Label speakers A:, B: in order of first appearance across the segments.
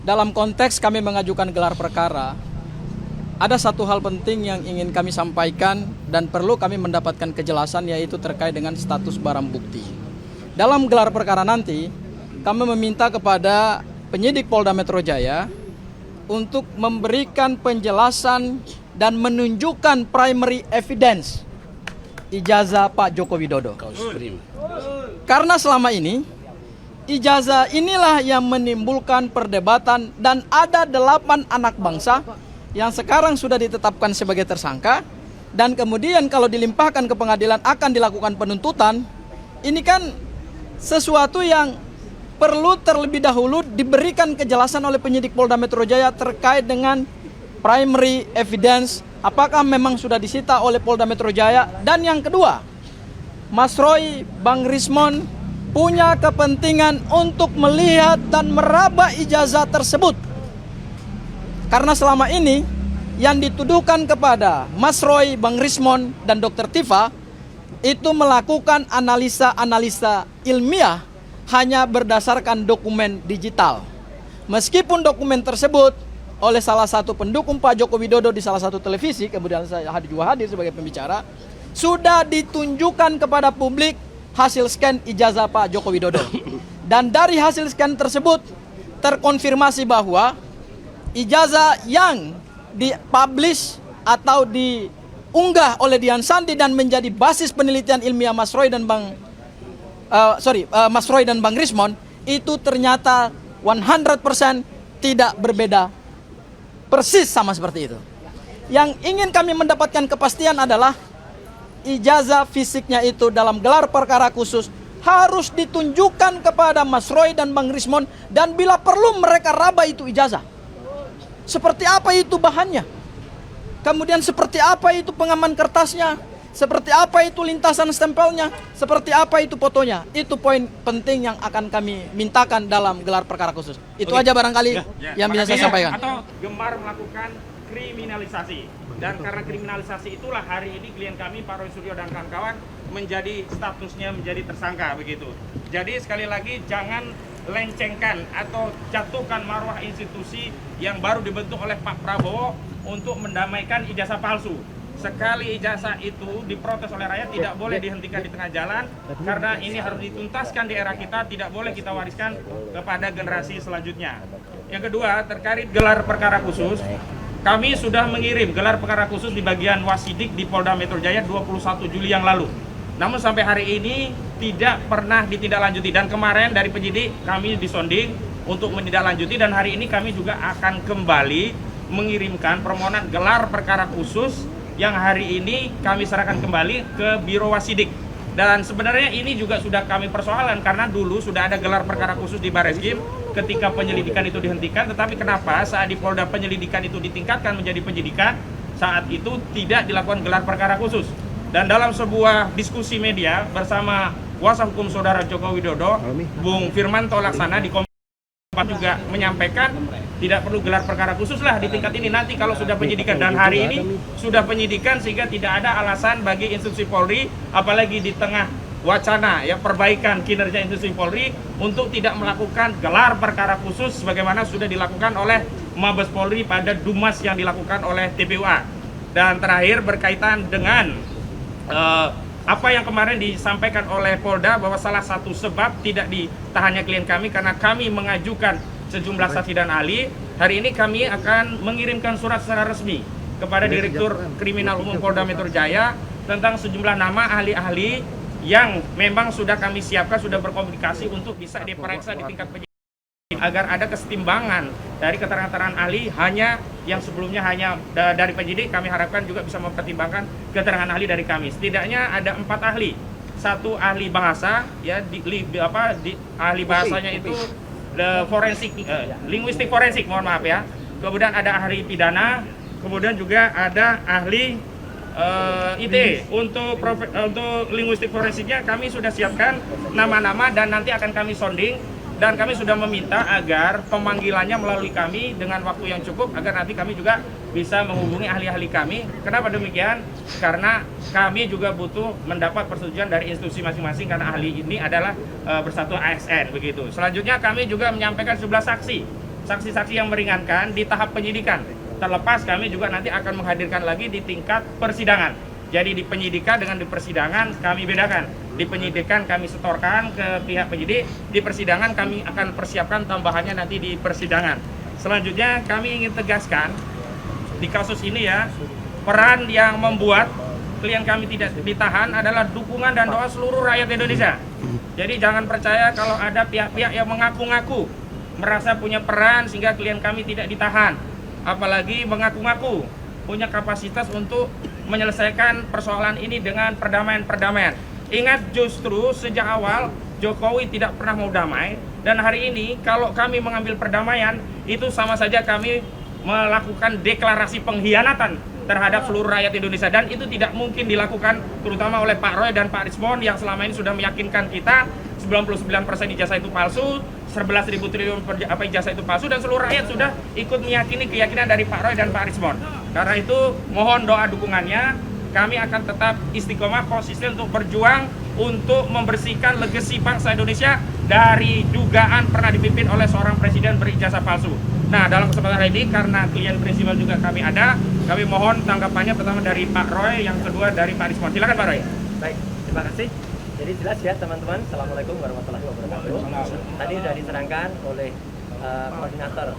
A: Dalam konteks kami mengajukan gelar perkara, ada satu hal penting yang ingin kami sampaikan dan perlu kami mendapatkan kejelasan, yaitu terkait dengan status barang bukti. Dalam gelar perkara nanti, kami meminta kepada penyidik Polda Metro Jaya untuk memberikan penjelasan dan menunjukkan primary evidence ijazah Pak Joko Widodo. Karena selama ini ijazah inilah yang menimbulkan perdebatan dan ada 8 anak bangsa yang sekarang sudah ditetapkan sebagai tersangka dan kemudian kalau dilimpahkan ke pengadilan akan dilakukan penuntutan. Ini kan sesuatu yang perlu terlebih dahulu diberikan kejelasan oleh penyidik Polda Metro Jaya terkait dengan primary evidence, apakah memang sudah disita oleh Polda Metro Jaya. Dan yang kedua, Mas Roy, Bang Rismon punya kepentingan untuk melihat dan meraba ijazah tersebut. Karena selama ini yang dituduhkan kepada Mas Roy, Bang Rismon, dan Dr. Tifa itu melakukan analisa-analisa ilmiah hanya berdasarkan dokumen digital. Meskipun dokumen tersebut oleh salah satu pendukung Pak Joko Widodo di salah satu televisi, kemudian saya juga hadir sebagai pembicara, sudah ditunjukkan kepada publik hasil scan ijazah Pak Joko Widodo. Dan dari hasil scan tersebut terkonfirmasi bahwa ijazah yang dipublish atau diunggah oleh Dian Sandi dan menjadi basis penelitian ilmiah Mas Roy dan Bang Rismon itu ternyata 100% tidak berbeda, persis sama seperti itu. Yang ingin kami mendapatkan kepastian adalah ijazah fisiknya itu dalam gelar perkara khusus harus ditunjukkan kepada Mas Roy dan Bang Rismon, dan bila perlu mereka raba itu ijazah. Seperti apa itu bahannya? Kemudian seperti apa itu pengaman kertasnya? Seperti apa itu lintasan stempelnya? Seperti apa itu fotonya? Itu poin penting yang akan kami mintakan dalam gelar perkara khusus. Itu aja barangkali yang bisa saya sampaikan.
B: Atau gemar melakukan kriminalisasi. Dan karena kriminalisasi itulah hari ini klien kami Pak Roy Suryo dan kawan-kawan menjadi statusnya menjadi tersangka begitu. Jadi sekali lagi jangan lencengkan atau jatuhkan marwah institusi yang baru dibentuk oleh Pak Prabowo untuk mendamaikan ijazah palsu. Sekali ijazah itu diprotes oleh rakyat tidak boleh dihentikan di tengah jalan, karena ini harus dituntaskan di era kita, tidak boleh kita wariskan kepada generasi selanjutnya. Yang kedua, terkait gelar perkara khusus, kami sudah mengirim gelar perkara khusus di bagian Wasidik di Polda Metro Jaya 21 Juli yang lalu. Namun sampai hari ini tidak pernah ditindaklanjuti, dan kemarin dari penyidik kami disonding untuk menindaklanjuti, dan hari ini kami juga akan kembali mengirimkan permohonan gelar perkara khusus yang hari ini kami serahkan kembali ke Biro Wasidik. Dan sebenarnya ini juga sudah kami persoalan karena dulu sudah ada gelar perkara khusus di Bareskrim ketika penyelidikan itu dihentikan, tetapi kenapa saat di Polda penyelidikan itu ditingkatkan menjadi penyidikan, saat itu tidak dilakukan gelar perkara khusus. Dan dalam sebuah diskusi media bersama kuasa hukum saudara Joko Widodo, Bung Firmanto Laksana di Kompas juga menyampaikan tidak perlu gelar perkara khusus lah di tingkat ini, nanti kalau sudah penyidikan. Dan hari ini sudah penyidikan sehingga tidak ada alasan bagi institusi Polri, apalagi di tengah wacana ya perbaikan kinerja institusi Polri, untuk tidak melakukan gelar perkara khusus sebagaimana sudah dilakukan oleh Mabes Polri pada Dumas yang dilakukan oleh TPUA. Dan terakhir berkaitan dengan apa yang kemarin disampaikan oleh Polda bahwa salah satu sebab tidak ditahannya klien kami karena kami mengajukan sejumlah saksi dan ahli. Hari ini kami akan mengirimkan surat secara resmi kepada Direktur Kriminal Umum Polda Metro Jaya tentang sejumlah nama ahli-ahli yang memang sudah kami siapkan, sudah berkomunikasi untuk bisa diperiksa di tingkat penyidik, agar ada kesetimbangan dari keterangan ahli hanya yang sebelumnya hanya dari penyidik. Kami harapkan juga bisa mempertimbangkan keterangan ahli dari kami. Setidaknya ada 4 ahli, 1 ahli bahasa ya ahli bahasanya itu forensik, linguistik forensik, mohon maaf ya. Kemudian ada ahli pidana, kemudian juga ada ahli IT. Untuk linguistik forensiknya kami sudah siapkan nama-nama dan nanti akan kami sounding. Dan kami sudah meminta agar pemanggilannya melalui kami dengan waktu yang cukup, agar nanti kami juga bisa menghubungi ahli-ahli kami. Kenapa demikian? Karena kami juga butuh mendapat persetujuan dari institusi masing-masing, karena ahli ini adalah bersatu ASN begitu. Selanjutnya kami juga menyampaikan 11 saksi saksi-saksi yang meringankan di tahap penyidikan. Terlepas kami juga nanti akan menghadirkan lagi di tingkat persidangan. Jadi di penyidikan dengan di persidangan kami bedakan. Di penyidikan kami setorkan ke pihak penyidik, di persidangan kami akan persiapkan tambahannya nanti di persidangan. Selanjutnya kami ingin tegaskan di kasus ini ya, peran yang membuat klien kami tidak ditahan adalah dukungan dan doa seluruh rakyat Indonesia. Jadi jangan percaya kalau ada pihak-pihak yang mengaku-ngaku merasa punya peran sehingga klien kami tidak ditahan. Apalagi mengaku-ngaku punya kapasitas untuk menyelesaikan persoalan ini dengan perdamaian-perdamaian. Ingat, justru sejak awal Jokowi tidak pernah mau damai, dan hari ini kalau kami mengambil perdamaian itu sama saja kami melakukan deklarasi pengkhianatan terhadap seluruh rakyat Indonesia, dan itu tidak mungkin dilakukan terutama oleh Pak Roy dan Pak Rismon yang selama ini sudah meyakinkan kita 99% ijazah itu palsu, 11.000 triliun ijazah itu palsu, dan seluruh rakyat sudah ikut meyakini keyakinan dari Pak Roy dan Pak Rismon. Karena itu mohon doa dukungannya. Kami akan tetap istiqomah konsisten untuk berjuang untuk membersihkan legasi bangsa Indonesia dari dugaan pernah dipimpin oleh seorang presiden berijazah palsu. Nah, dalam kesempatan hari ini karena klien prinsipal juga kami ada, kami mohon tanggapannya pertama dari Pak Roy, yang kedua dari Pak Rismon. Silakan Pak Roy.
C: Baik, terima kasih. Jadi jelas ya teman-teman. Assalamualaikum warahmatullahi wabarakatuh. Tadi sudah diterangkan oleh koordinator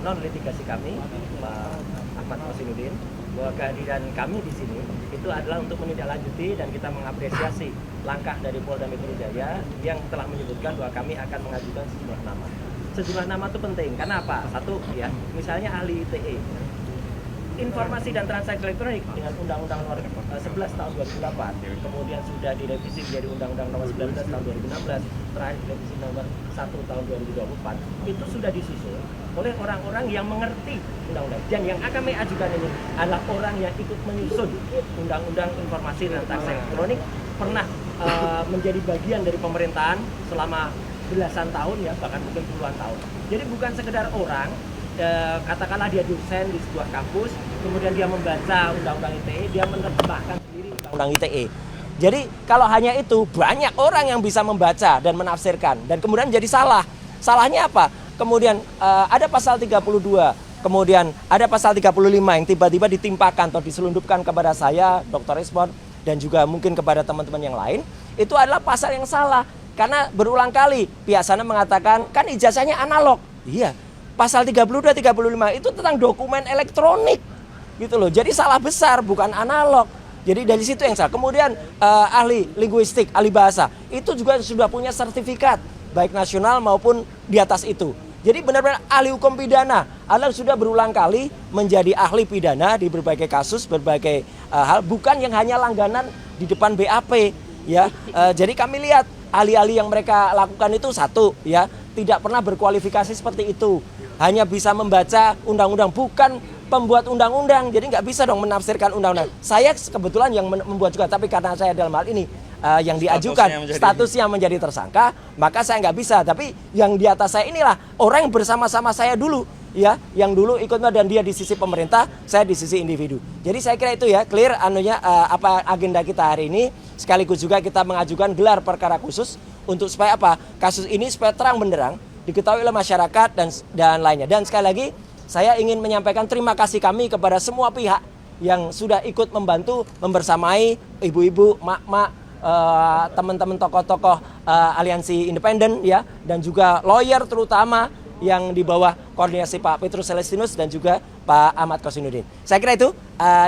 C: non litigasi kami, Pak Ahmad Kosinuddin, bahwa kehadiran kami di sini itu adalah untuk menindaklanjuti dan kita mengapresiasi langkah dari Polda Metro Jaya yang telah menyebutkan bahwa kami akan mengajukan sejumlah nama. Sejumlah nama itu penting, karena apa? Satu ya, misalnya ahli ITE, informasi dan transaksi elektronik dengan Undang-Undang Nomor 11 Tahun 2008, kemudian sudah direvisi menjadi Undang-Undang Nomor 19 Tahun 2016, terakhir direvisi Nomor 1 Tahun 2024, itu sudah disusun oleh orang-orang yang mengerti undang-undang. Dan yang akan kami ajukan ini adalah orang yang ikut menyusun Undang-Undang Informasi dan Transaksi Elektronik, pernah menjadi bagian dari pemerintahan selama belasan tahun ya, bahkan mungkin puluhan tahun. Jadi bukan sekedar orang, katakanlah dia dosen di sebuah kampus, kemudian dia membaca Undang-Undang ITE, dia menerjemahkan sendiri Undang-Undang ITE. Jadi kalau hanya itu, banyak orang yang bisa membaca dan menafsirkan, dan kemudian jadi salah. Salahnya apa? Kemudian ada pasal 32, kemudian ada pasal 35 yang tiba-tiba ditimpakan atau diselundupkan kepada saya, Dr. Rismon, dan juga mungkin kepada teman-teman yang lain. Itu adalah pasal yang salah, karena berulang kali pihak sana mengatakan, kan ijazahnya analog. Iya, pasal 32, 35 itu tentang dokumen elektronik, gitu loh. Jadi salah besar, bukan analog. Jadi dari situ yang salah. Kemudian ahli linguistik, ahli bahasa, itu juga sudah punya sertifikat, baik nasional maupun di atas itu. Jadi benar-benar ahli hukum pidana. Anda sudah berulang kali menjadi ahli pidana di berbagai kasus, berbagai hal, bukan yang hanya langganan di depan BAP. Ya, jadi kami lihat ahli-ahli yang mereka lakukan itu satu, ya, tidak pernah berkualifikasi seperti itu. Hanya bisa membaca undang-undang, bukan pembuat undang-undang. Jadi nggak bisa dong menafsirkan undang-undang. Saya kebetulan yang membuat juga, tapi karena saya dalam hal ini yang diajukan statusnya menjadi tersangka, maka saya nggak bisa. Tapi yang di atas saya inilah orang yang bersama-sama saya dulu, ya, yang dulu ikut dan dia di sisi pemerintah, saya di sisi individu. Jadi saya kira itu ya, clear anunya apa agenda kita hari ini. Sekaligus juga kita mengajukan gelar perkara khusus untuk supaya apa? Kasus ini supaya terang benderang diketahui oleh masyarakat dan lainnya. Dan sekali lagi saya ingin menyampaikan terima kasih kami kepada semua pihak yang sudah ikut membantu membersamai ibu-ibu, mak-mak, teman-teman tokoh-tokoh aliansi independen ya, dan juga lawyer terutama yang di bawah koordinasi Pak Petrus Celestinus dan juga Pak Ahmad Kosinuddin. Saya kira itu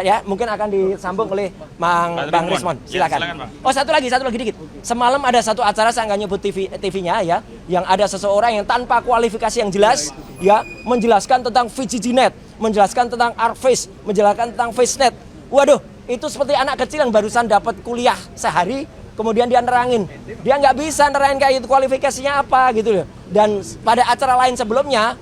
C: ya, mungkin akan disambung oleh Bang Rismon. Silakan. Ya, silakan, oh, satu lagi dikit. Semalam ada satu acara, saya nggak nyebut TV-nya ya, yang ada seseorang yang tanpa kualifikasi yang jelas ya, menjelaskan tentang VGGNet, menjelaskan tentang ArcFace, menjelaskan tentang FaceNet. Waduh, itu seperti anak kecil yang barusan dapat kuliah sehari, kemudian dia nerangin. Dia nggak bisa nerangin kayak itu, kualifikasinya apa gitu loh. Dan pada acara lain sebelumnya,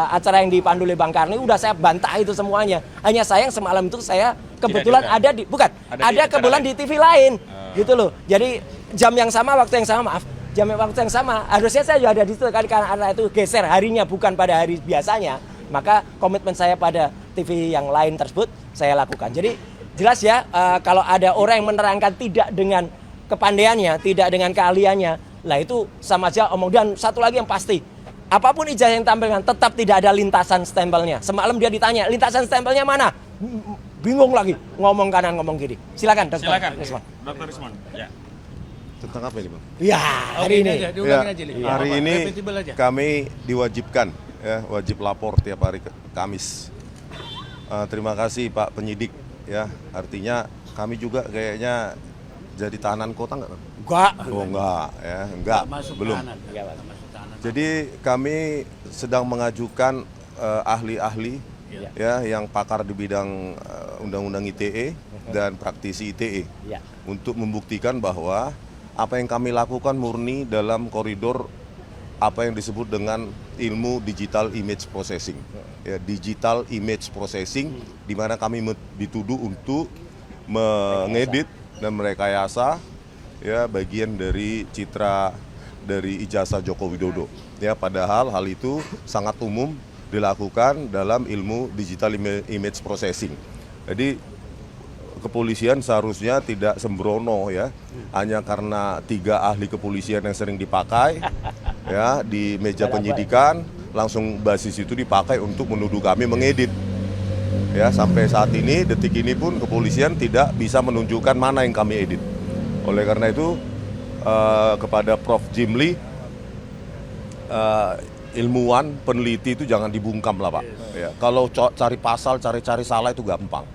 C: acara yang dipandu oleh Bang Karni, udah saya bantah itu semuanya. Hanya sayang semalam itu saya kebetulan ada di, bukan, ada kebetulan di TV lain, gitu loh. Jadi jam yang sama, waktu yang sama, jam waktu yang sama. Harusnya saya juga ada di situ, karena itu geser harinya, bukan pada hari biasanya. Maka komitmen saya pada TV yang lain tersebut saya lakukan. Jadi jelas ya, kalau ada orang yang menerangkan tidak dengan kepandaiannya, tidak dengan keahliannya, lah itu sama aja omong. Dan satu lagi yang pasti, Apapun ijazah yang ditampilkan, tetap tidak ada lintasan stempelnya. Semalam dia ditanya, lintasan stempelnya mana? Bingung lagi, ngomong kanan, ngomong kiri. Silakan, Dokter.
B: Silakan,
C: Rismon.
B: Dokter Rismon. Ya.
D: Tentang apa ini, Bang?
C: Ya, hari ini.
D: Ya, hari ini kami diwajibkan, ya, wajib lapor tiap hari Kamis. Terima kasih Pak Penyidik, ya. Artinya kami juga kayaknya jadi tahanan kota nggak?
C: Enggak.
D: Oh enggak, ya, enggak, belum. Jadi kami sedang mengajukan ahli-ahli, ya, yang pakar di bidang undang-undang ITE dan praktisi ITE,
C: Ya.
D: untuk membuktikan bahwa apa yang kami lakukan murni dalam koridor apa yang disebut dengan ilmu digital image processing, ya, digital image processing, di mana kami dituduh untuk mengedit dan merekayasa, ya, bagian dari citra dari ijazah Joko Widodo, ya, padahal hal itu sangat umum dilakukan dalam ilmu digital image processing. Jadi kepolisian seharusnya tidak sembrono, ya, hanya karena 3 ahli kepolisian yang sering dipakai, ya, di meja penyidikan, langsung basis itu dipakai untuk menuduh kami mengedit. Ya, sampai saat ini, detik ini pun kepolisian tidak bisa menunjukkan mana yang kami edit. Oleh karena itu, kepada Prof. Jimli, ilmuwan, peneliti itu jangan dibungkam lah, Pak. Ya, kalau cari pasal, cari salah itu gampang.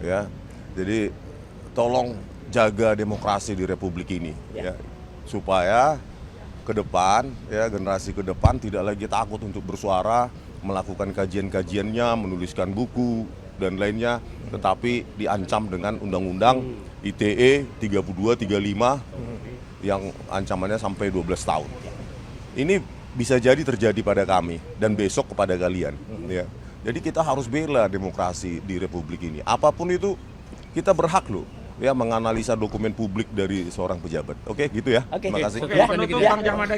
D: Ya, jadi tolong jaga demokrasi di Republik ini, ya, supaya ke depan, ya, generasi ke depan tidak lagi takut untuk bersuara, melakukan kajian-kajiannya, menuliskan buku dan lainnya, tetapi diancam dengan Undang-Undang ITE 32-35 yang ancamannya sampai 12 tahun. Ini bisa jadi terjadi pada kami dan besok kepada kalian, ya. Jadi kita harus bela demokrasi di Republik ini. Apapun itu kita berhak loh, ya, menganalisa dokumen publik dari seorang pejabat. Oke, gitu ya.
C: Oke.
D: Terima kasih.
B: Oke,
C: Ya,
B: penutup
C: ya.
B: Bang Jahmada